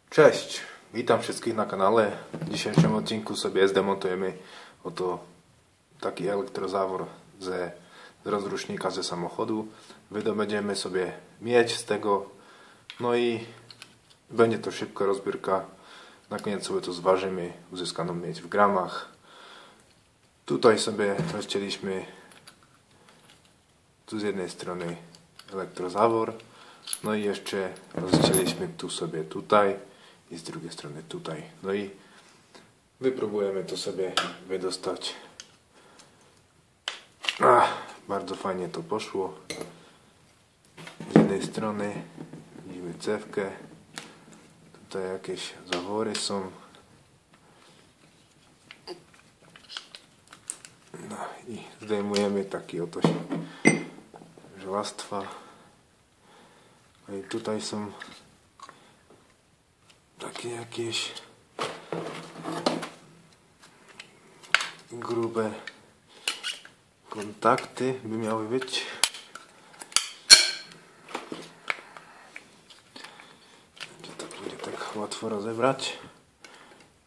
Cześć, witam wszystkich na kanale. W dzisiejszym odcinku sobie zdemontujemy oto taki elektrozawór z rozrusznika ze samochodu. Wydobędziemy sobie miedź z tego, no i będzie to szybka rozbiórka. Na koniec sobie to zważymy, uzyskaną miedź w gramach. Tutaj sobie rozcięliśmy tu z jednej strony elektrozawór, no i jeszcze rozcięliśmy tu sobie tutaj i z drugiej strony tutaj. No i wypróbujemy to sobie wydostać. Bardzo fajnie to poszło. Z jednej strony widzimy cewkę, tutaj jakieś zawory są. No i zdejmujemy taki oto żelastwa. No i tutaj są takie jakieś grube kontakty by miały być. To będzie tak łatwo rozebrać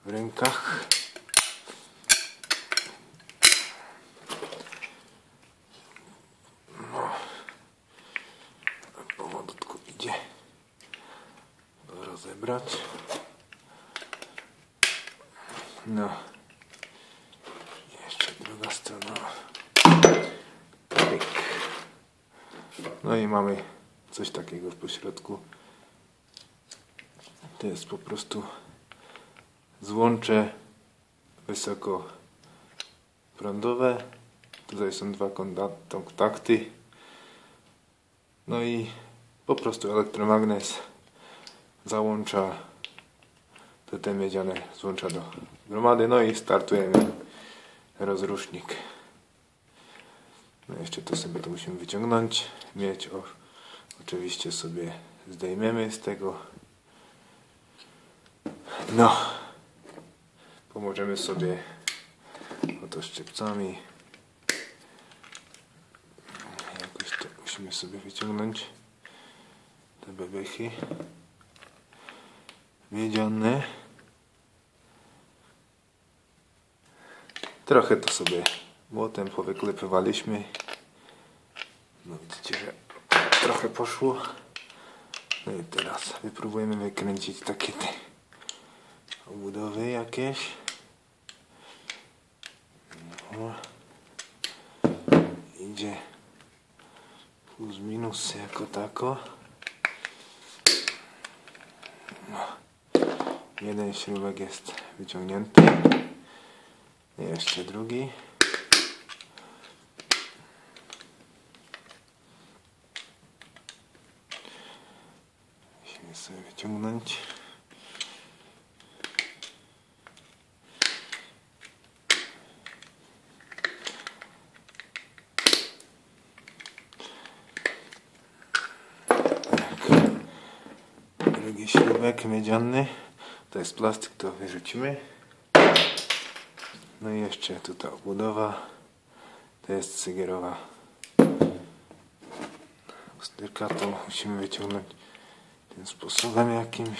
w rękach. No, powolutku idzie rozebrać. No, jeszcze druga strona. Pyk. No i mamy coś takiego w pośrodku. To jest po prostu złącze wysokoprądowe. Tutaj są dwa kontakty. No i po prostu elektromagnes załącza te miedziane złącza do gromady. No i startujemy rozrusznik. No jeszcze to sobie to musimy wyciągnąć. Miedź oczywiście sobie zdejmiemy z tego. No, pomożemy sobie oto szczypcami. Jakoś to musimy sobie wyciągnąć te bebechy miedziane. Trochę to sobie młotem powyklepywaliśmy. No widzicie, że trochę poszło. No i teraz wypróbujemy wykręcić takie te obudowy jakieś. No. Idzie plus minus jako tako. No. Jeden śrubek jest wyciągnięty. Jeszcze drugi. Musimy sobie wyciągnąć. Drugi śrubek miedziany. To jest plastik, to wyrzucimy. No i jeszcze tutaj obudowa. To jest cygierowa usterka. To musimy wyciągnąć tym sposobem jakimś.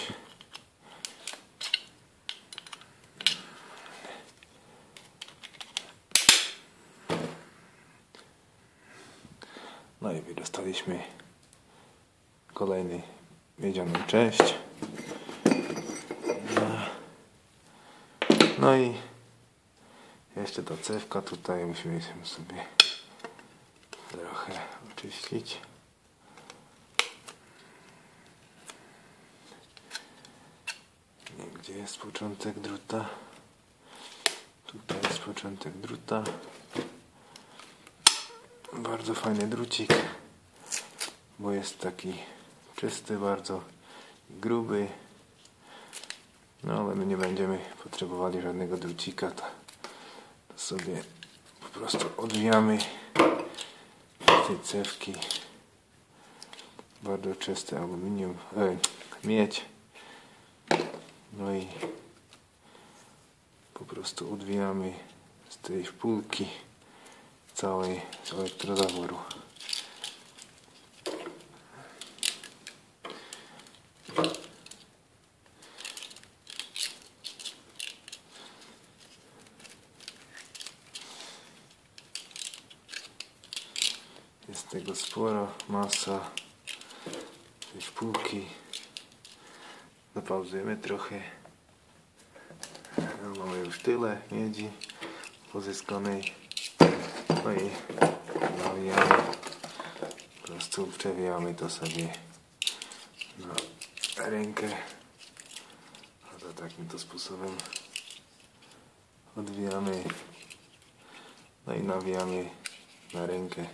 No i wydostaliśmy kolejny miedzianą część. No i jeszcze ta cewka tutaj musimy sobie trochę oczyścić. Gdzie jest początek druta? Tutaj jest początek druta. Bardzo fajny drucik, bo jest taki czysty, bardzo gruby. No ale my nie będziemy potrzebowali żadnego drucika, to sobie po prostu odwijamy z tej cewki. Bardzo czysty aluminium, miedź. No i po prostu odwijamy z tej szpulki całej z elektrozaworu. tego spora masa tej szpulki. Zapauzujemy trochę. No, mamy już tyle miedzi pozyskanej. No i nawijamy. Po prostu przewijamy to sobie na rękę. A to takim to sposobem odwijamy. No i nawijamy na rękę.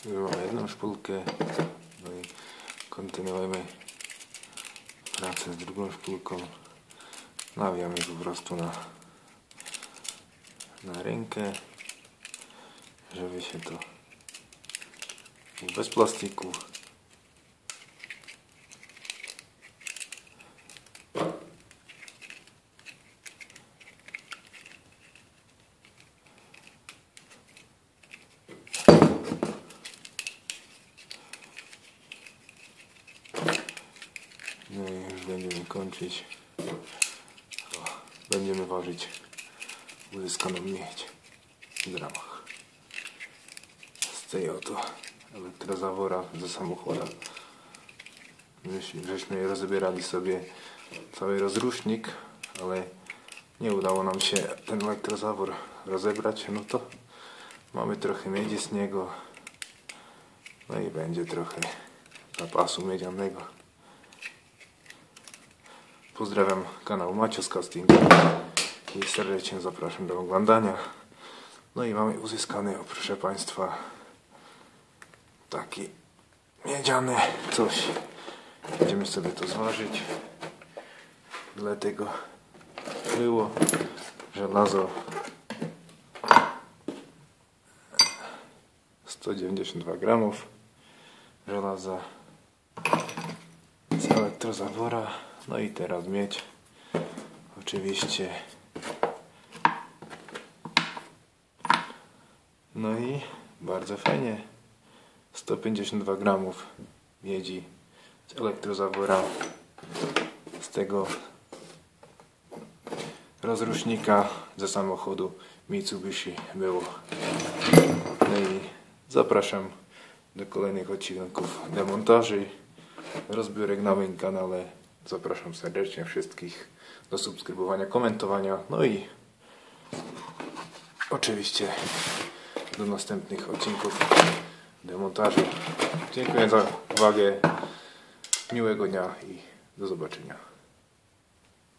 Już mamy jedną szpulkę. No i kontynuujemy pracę z drugą szpulką. Nawijamy po prostu na rękę, żeby się to bez plastiku. No i już będziemy kończyć. Będziemy ważyć uzyskaną miedź w gramach. Z tej oto elektrozawora ze samochodu. Żeśmy rozbierali sobie cały rozrusznik, ale nie udało nam się ten elektrozawór rozebrać. No to mamy trochę miedzi z niego. No i będzie trochę zapasu miedzianego. Pozdrawiam kanał Macios Casting i serdecznie zapraszam do oglądania. No i mamy uzyskany, proszę Państwa, taki miedziany coś. Będziemy sobie to zważyć. Dlatego było żelazo 192 gramów żelaza z elektrozawora. No i teraz miedź. Oczywiście. No i bardzo fajnie. 152 gramów miedzi z elektrozawora. Z tego rozrusznika ze samochodu Mitsubishi było. No i zapraszam do kolejnych odcinków demontaży, rozbiórek na moim kanale. Zapraszam serdecznie wszystkich do subskrybowania, komentowania, no i oczywiście do następnych odcinków demontażu. Dziękuję za uwagę, miłego dnia i do zobaczenia.